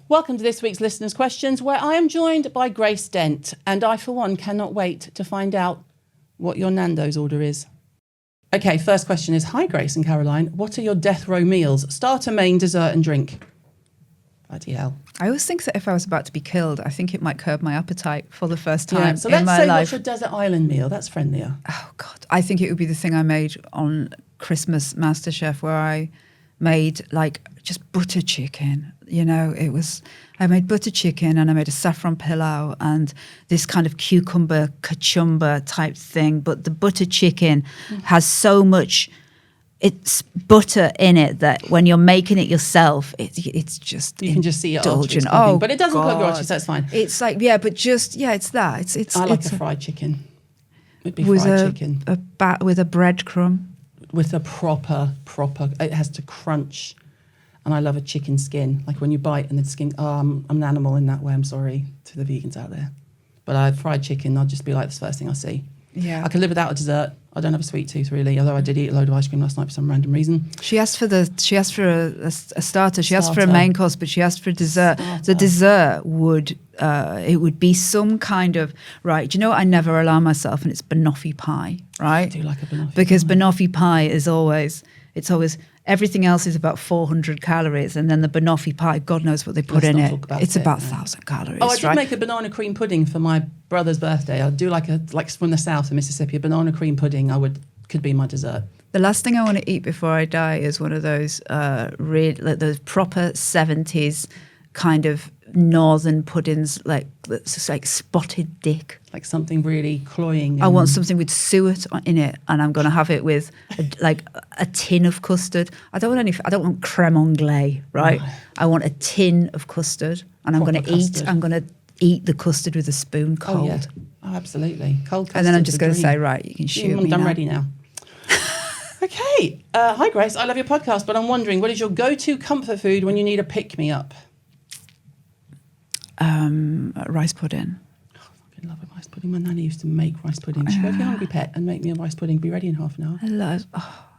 Welcome to this week's Listeners' Questions, where I am joined by Grace Dent, and I, for one, cannot wait to find out what your Nando's order is. Okay, first question is, hi Grace and Caroline, what are your death row meals? Starter, main, dessert and drink. Bloody hell. I always think that if I was about to be killed, I think it might curb my appetite for the first time in my life. So let's say what's your desert island meal? That's friendlier. Oh, God. I think it would be the thing I made on Christmas MasterChef where I made like just butter chicken. You know, I made butter chicken and I made a saffron pilau and this kind of cucumber kachumba type thing. But the butter chicken has so much, it's butter in it that when you're making it yourself, it's just you can just see it indulgent. Oh, but it doesn't cook your so that's fine. It's like it's that. It's I like it's a fried chicken. It'd be with fried chicken with a breadcrumb. With a proper. It has to crunch. And I love a chicken skin. Like when you bite and the skin, I'm an animal in that way. I'm sorry to the vegans out there. But I fried chicken, I'll just be like, this first thing I see. Yeah. I could live without a dessert. I don't have a sweet tooth really, although I did eat a load of ice cream last night for some random reason. She asked for a starter. She asked for a main course, but she asked for a dessert. The dessert would be some kind of, right, do you know what I never allow myself? And it's banoffee pie, right? I do like a banoffee because pie. Banoffee pie is always everything else is about 400 calories, and then the banoffee pie, God knows what they put in it. It's about 1,000 calories. Oh, I did make a banana cream pudding for my brother's birthday. I'd do like from the south of Mississippi, a banana cream pudding. Could be my dessert. The last thing I want to eat before I die is one of those those proper 70s kind of northern puddings, like spotted dick. Like something really cloying. I want something with suet in it, and I'm going to have it with a tin of custard. I don't want creme anglaise, right? Oh. I want a tin of custard, and I'm going to eat the custard with a spoon cold. Oh, yeah. Oh, absolutely. Cold custard. And then I'm just going to say, right, you can shoot me I'm now. ready now. Okay. Hi, Grace. I love your podcast, but I'm wondering, what is your go-to comfort food when you need a pick-me-up? Rice pudding. Oh, I fucking love a rice pudding. My nanny used to make rice pudding. She'd go to Hungry Pet and make me a rice pudding, be ready in half an hour.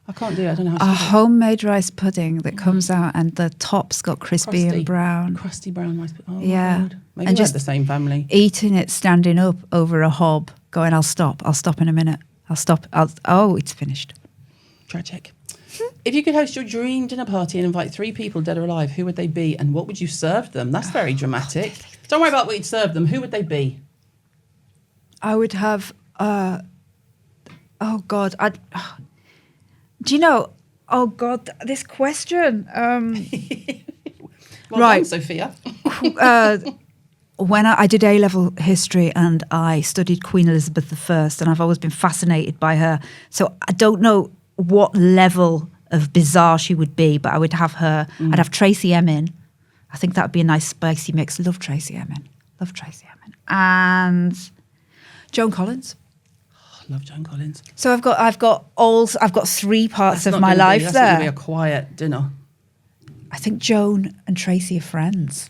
I can't do it. I don't know how to do it. A homemade rice pudding that comes out and the top's got crispy and brown. Crusty brown rice pudding. Oh, yeah. My God. Maybe and just the same family. Eating it standing up over a hob, going, I'll stop in a minute. It's finished. Tragic. If you could host your dream dinner party and invite 3 people, dead or alive, who would they be and what would you serve them? That's very dramatic. Don't worry about what you'd serve them. Who would they be? I would have, do you know, this question. Well right. done, Sophia. When I did A-level history and I studied Queen Elizabeth I, and I've always been fascinated by her. So I don't know what level of bizarre she would be, but I would have her. I'd have Tracy Emin. I think that would be a nice spicy mix. Love Tracy Emin. And Joan Collins. Oh, I love Joan Collins. So I've got 3 parts of my life there. That's going to be a quiet dinner. I think Joan and Tracy are friends.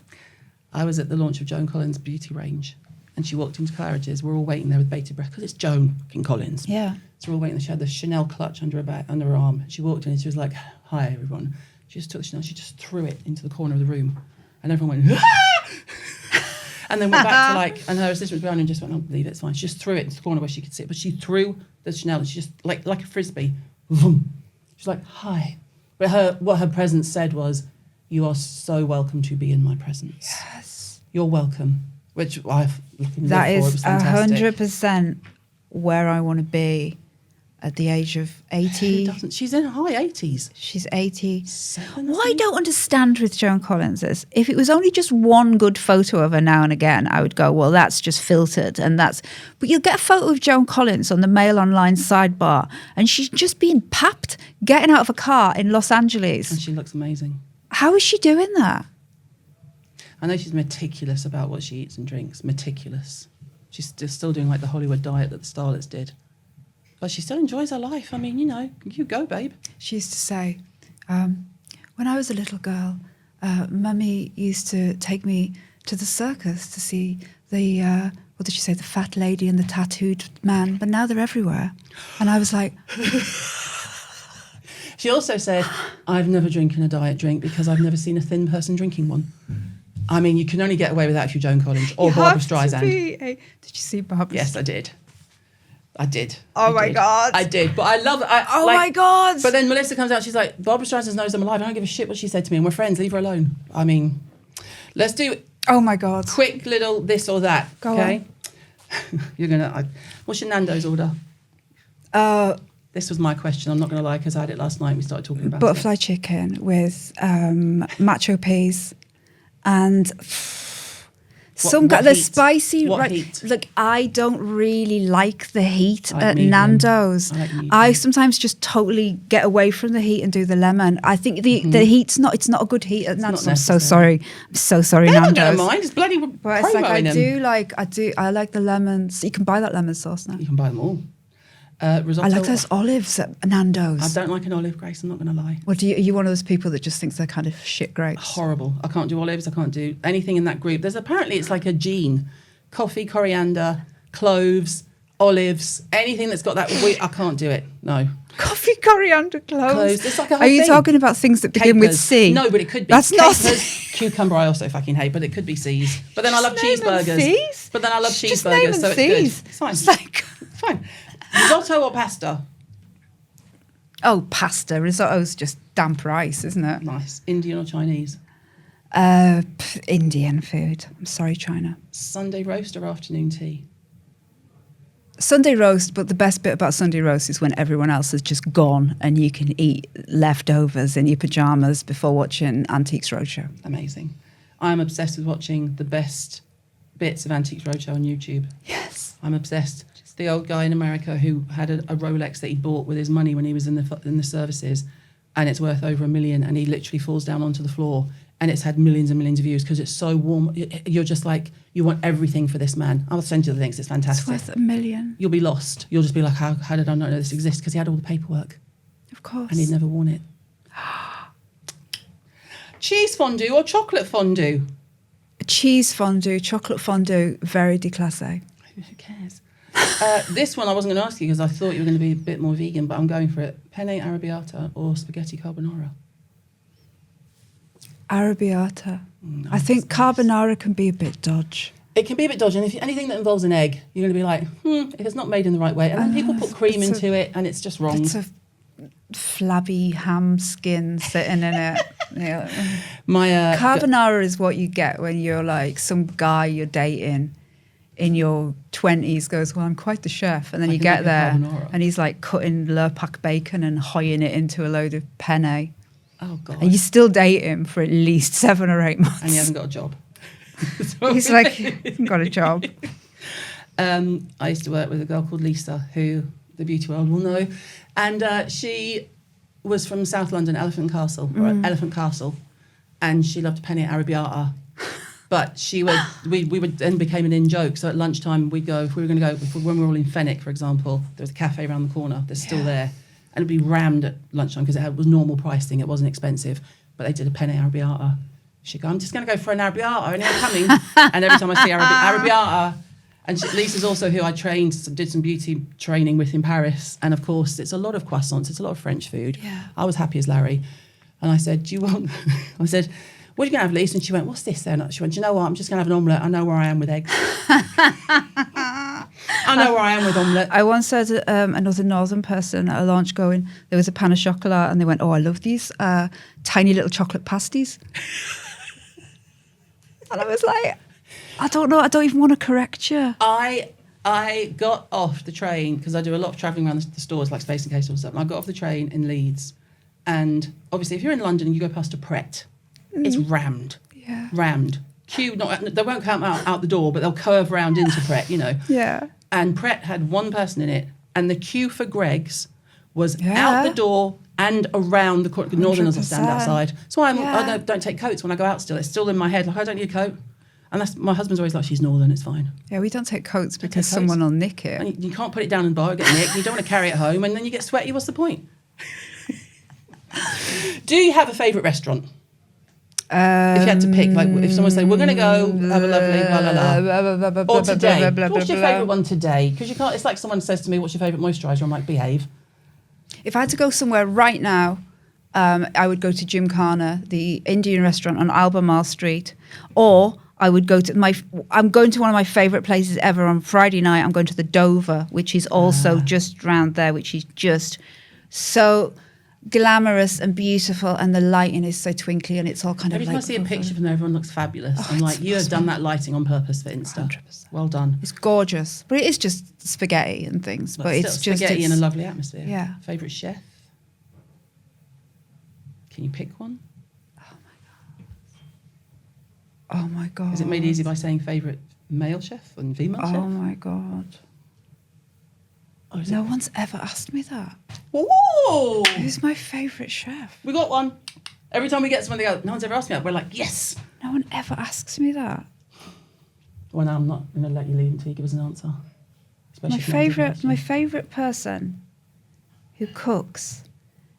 I was at the launch of Joan Collins' beauty range, and she walked into Claridge's. We're all waiting there with bated breath because it's Joan Collins. Yeah. So we're all waiting. She had the Chanel clutch under her arm. She walked in and she was like, "Hi, everyone." She just took the Chanel. She just threw it into the corner of the room, and everyone went, "Ah!" And then went back to and her assistant was behind and just went, "Oh, leave it, it's fine." She just threw it into the corner where she could see it, but she threw the Chanel and she just like a frisbee. Vroom. She's like, "Hi," but what her presence said was, "You are so welcome to be in my presence." Yes, you're welcome. Which I've that is 100% where I want to be at the age of 80. She's in her high 80s. She's 80. What I don't understand with Joan Collins is if it was only just one good photo of her now and again, I would go, well, that's just filtered. But you'll get a photo of Joan Collins on the Mail Online sidebar and she's just being papped, getting out of a car in Los Angeles. And she looks amazing. How is she doing that? I know she's meticulous about what she eats and drinks. Meticulous. She's still doing like the Hollywood diet that the starlets did. But she still enjoys her life. I mean, you go, babe. She used to say, when I was a little girl, Mummy used to take me to the circus to see the, what did she say, the fat lady and the tattooed man. But now they're everywhere. And I was like... She also said, I've never drinking a diet drink because I've never seen a thin person drinking one. I mean, you can only get away with that if you're Joan Collins or Barbara Streisand. Did you see Barbara? Yes, I did. Oh my God. I did. But I love it. My God. But then Melissa comes out, she's like, Barbara Streisand knows I'm alive. I don't give a shit what she said to me, and we're friends. Leave her alone. I mean, let's do Oh my God. quick little this or that. Go okay? You're going to... What's your Nando's order? This was my question. I'm not going to lie, because I had it last night and we started talking about butterfly chicken with macho peas and the spicy. What right, heat? Look, I don't really like the heat I like at medium. Nando's. I like medium. I sometimes just totally get away from the heat and do the lemon. I think the heat's not. It's not a good heat at Nando's. I'm so sorry. I'm so sorry, They're Nando's. not going to mind. It's bloody But it's like I like the lemons. You can buy that lemon sauce now. You can buy them all. Risotto. I like those olives at Nando's. I don't like an olive, Grace. I'm not going to lie. Well, are you one of those people that just thinks they're kind of shit grapes? Horrible. I can't do olives. I can't do anything in that group. There's apparently it's like a gene. Coffee, coriander, cloves, olives, anything that's got that. I can't do it. No. Coffee, coriander, cloves. It's like a whole Are you thing. talking about things that begin with Capers. C? No, but it could be. That's not Capers, cucumber. I also fucking hate, but it could be C's. But then I love Just name them cheeseburgers. C's. But then I love Just name cheeseburgers, them so it's C's. good. It's fine. It's like- It's fine. Risotto or pasta? Oh, pasta. Risotto's just damp rice, isn't it? Nice. Indian or Chinese? Indian food. I'm sorry, China. Sunday roast or afternoon tea? Sunday roast, but the best bit about Sunday roast is when everyone else has just gone and you can eat leftovers in your pajamas before watching Antiques Roadshow. Amazing. I'm obsessed with watching the best bits of Antiques Roadshow on YouTube. Yes. I'm obsessed. The old guy in America who had a Rolex that he bought with his money when he was in the services, and it's worth over $1 million, and he literally falls down onto the floor, and it's had millions and millions of views because it's so warm. You're just like, you want everything for this man. I'll send you the links. It's fantastic. It's worth $1 million. You'll be lost. You'll just be like, how did I not know this exists? Because he had all the paperwork Of course. and he'd never worn it. Cheese fondue or chocolate fondue? Cheese fondue, chocolate fondue, very déclassé. Who cares? This one I wasn't going to ask you because I thought you were going to be a bit more vegan, but I'm going for it. Penne arrabbiata or spaghetti carbonara? Arrabbiata. I think carbonara can be a bit dodge. It can be a bit dodgy, and if anything that involves an egg, you're going to be like, if it's not made in the right way. And then people put cream into it, and it's just wrong. It's a flabby ham skin sitting in it. Yeah. My Carbonara is what you get when you're like some guy you're dating in your 20s goes, well, I'm quite the chef. And then you get there and he's like cutting Lurpak bacon and hoying it into a load of penne. Oh, God. And you still date him for at least 7 or 8 months. And he hasn't got a job. He's like, he hasn't got a job. I used to work with a girl called Lisa, who the beauty world will know. And she was from South London, Elephant Castle, and she loved penne arrabbiata. But we would then became an in-joke. So at lunchtime, we'd go, if we were going to go, when we were all in Fenwick, for example, there was a cafe around the corner that's still there. And it'd be rammed at lunchtime because it was normal pricing. It wasn't expensive. But they did a penne arrabbiata. She'd go, I'm just going to go for an arrabbiata. Anyone coming? And every time I see arrabbiata. And Lisa's also who I did some beauty training with in Paris. And of course, it's a lot of croissants. It's a lot of French food. Yeah. I was happy as Larry. And I said, do you want... I said, what are you going to have, Lisa? And she went, what's this then? She went, do you know what? I'm just going to have an omelette. I know where I am with eggs. I know where I am with omelette. I once heard another northern person at a launch going, there was a pan of chocolat and they went, oh, I love these tiny little chocolate pasties. And I was like, I don't know. I don't even want to correct you. I got off the train because I do a lot of travelling around the stores like Space and Case and stuff. And I got off the train in Leeds. And obviously, if you're in London and you go past a Pret, it's rammed. Yeah. Rammed. They won't come out the door, but they'll curve round into Pret, you know. Yeah. And Pret had one person in it, and the queue for Greggs was out the door and around the corner. Northerners will stand outside. So I don't take coats when I go out still. It's still in my head, like, I don't need a coat. And my husband's always like, she's Northern, it's fine. Yeah, we don't take coats because someone will nick it. And you can't put it down and bar, get nicked. You don't want to carry it home, and then you get sweaty. What's the point? Do you have a favourite restaurant? If you had to pick, like if someone said, we're going to go have a lovely la la la. Or today. What's your favourite one today? Because you can't, it's like someone says to me, what's your favourite moisturiser? I'm like, behave. If I had to go somewhere right now, I would go to Gymkhana, the Indian restaurant on Albemarle Street, or I would go to I'm going to one of my favourite places ever on Friday night. I'm going to the Dover, which is also just round there, which is just so glamorous and beautiful, and the lighting is so twinkly, and it's all kind Every of time like... I see a picture from there, everyone looks fabulous. I'm like, you have done that lighting on purpose for Insta. 100%. Well done. It's gorgeous, but it is just spaghetti and things. But it's just spaghetti in a lovely atmosphere. Yeah. Favourite chef? Can you pick one? Oh my God. Is it made easy by saying favourite male chef and female chef? Oh my God. Or is No one's ever asked me that. Ooh! Who's my favourite chef? We got one. Every time we get someone, they go, no one's ever asked me that. We're like, yes. No one ever asks me that. Well, now I'm not going to let you leave until you give us an answer. Especially if no one's ever asked you. My favourite person who cooks,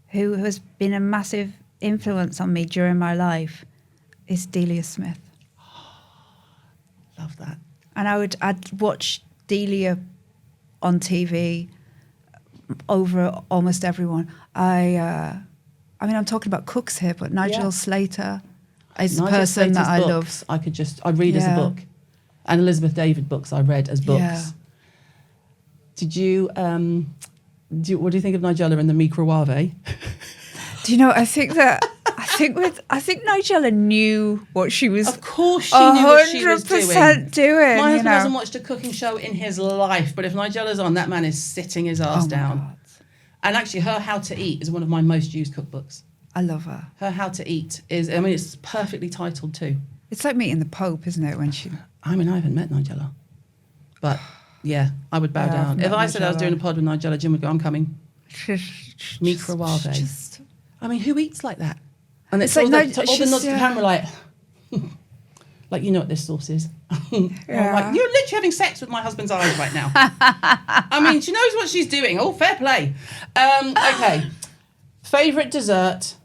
who has been a massive influence on me during my life, is Delia Smith. Love that. And I'd watch Delia on TV over almost everyone. I mean, I'm talking about cooks here, but Nigel Slater is the person that I love. I read as a book. And Elizabeth David books I read as books. Yeah. Did you, what do you think of Nigella and the microwave? Do you know, I think Nigella knew what she was. Of course she knew what she was doing. 100% doing. My husband hasn't watched a cooking show in his life, but if Nigella's on, that man is sitting his ass down. God. And actually, her How to Eat is one of my most used cookbooks. I love her. Her How to Eat is, I mean, it's perfectly titled too. It's like meeting the Pope, isn't it? When she. I mean, I haven't met Nigella, but yeah, I would bow down. If I said I was doing a pod with Nigella, Jim would go, I'm coming. Microwave. I mean, who eats like that? And it's like all the nods to the camera, like you know what this sauce is. I'm like, you're literally having sex with my husband's eyes right now. I mean, she knows what she's doing. Oh, fair play. Okay, favorite dessert.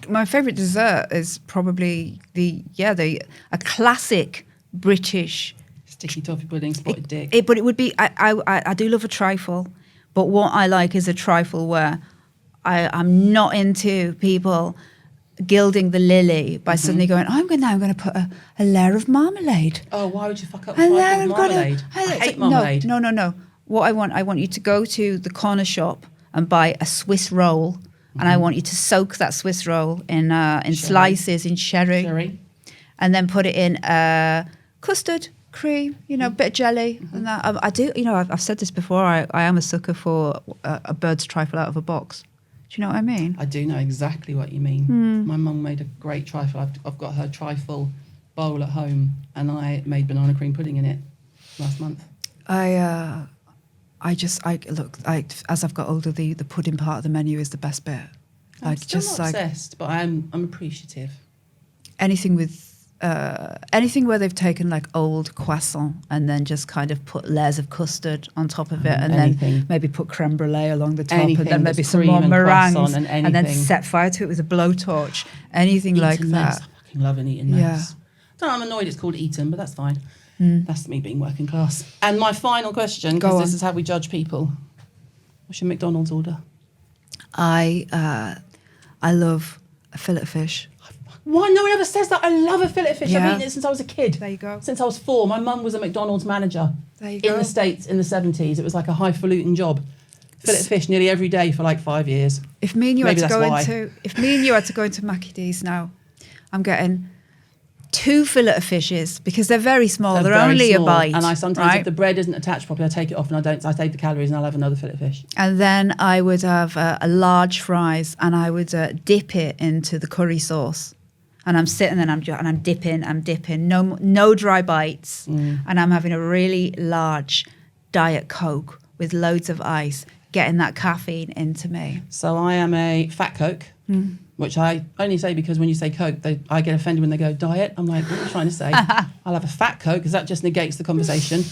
My favourite dessert is probably a classic British sticky toffee pudding, spotted dick. But it would be I do love a trifle, but what I like is a trifle where I'm not into people gilding the lily by suddenly going, I'm going to put a layer of marmalade. Oh, why would you fuck up with marmalade? I hate marmalade. No. What I want you to go to the corner shop and buy a Swiss roll, and I want you to soak that Swiss roll in slices in sherry, and then put it in custard, cream, bit of jelly, and that. I do, I've said this before. I am a sucker for a bird's trifle out of a box. Do you know what I mean? I do know exactly what you mean. My mum made a great trifle. I've got her trifle bowl at home, and I made banana cream pudding in it last month. As I've got older, the pudding part of the menu is the best bit. I'm still not obsessed, but I'm appreciative. Anything where they've taken like old croissant and then just kind of put layers of custard on top of it, and then maybe put creme brulee along the top, and then maybe some more meringues, and then set fire to it with a blowtorch. Anything like that. I fucking love an Eton mess. I'm annoyed it's called Eton, but that's fine. That's me being working class. And my final question, because this is how we judge people. What's your McDonald's order? I love a fillet of fish. Why no one ever says that? I love a fillet of fish. I've eaten it since I was a kid. There you go. Since I was 4. My mum was a McDonald's manager in the States in the 70s. It was like a highfalutin job. Fillet of fish nearly every day for like 5 years. If me and you had to go into Mackie D's now, I'm getting 2 fillet of fishes because they're very small. They're only small, a bite. And I sometimes, if the bread isn't attached properly, I take it off and I save the calories and I'll have another fillet of fish. And then I would have a large fries, and I would dip it into the curry sauce. And I'm sitting there and I'm dipping. No dry bites. And I'm having a really large Diet Coke with loads of ice, getting that caffeine into me. So I am a fat Coke. Which I only say because when you say Coke, I get offended when they go diet. I'm like, what are you trying to say? I'll have a fat Coke because that just negates the conversation.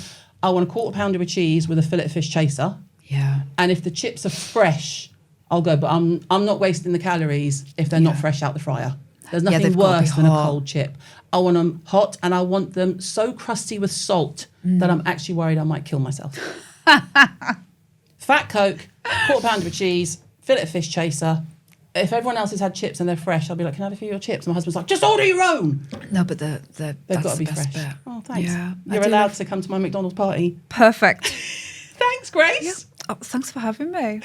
I want a 1/4 pounder of cheese with a fillet of fish chaser. Yeah. And if the chips are fresh, I'll go. But I'm not wasting the calories if they're not fresh out the fryer. There's nothing worse than a cold chip. I want them hot, and I want them so crusty with salt that I'm actually worried I might kill myself. Fat Coke, 1/4 pounder of cheese, fillet of fish chaser. if everyone else has had chips and they're fresh, I'll be like, can I have a few of your chips? My husband's like, just order your own. No, but They've that's got to be the best fresh. bit. Oh, thanks. Yeah, You're allowed to come to my McDonald's party. Perfect. Thanks, Grace. Oh, thanks for having me.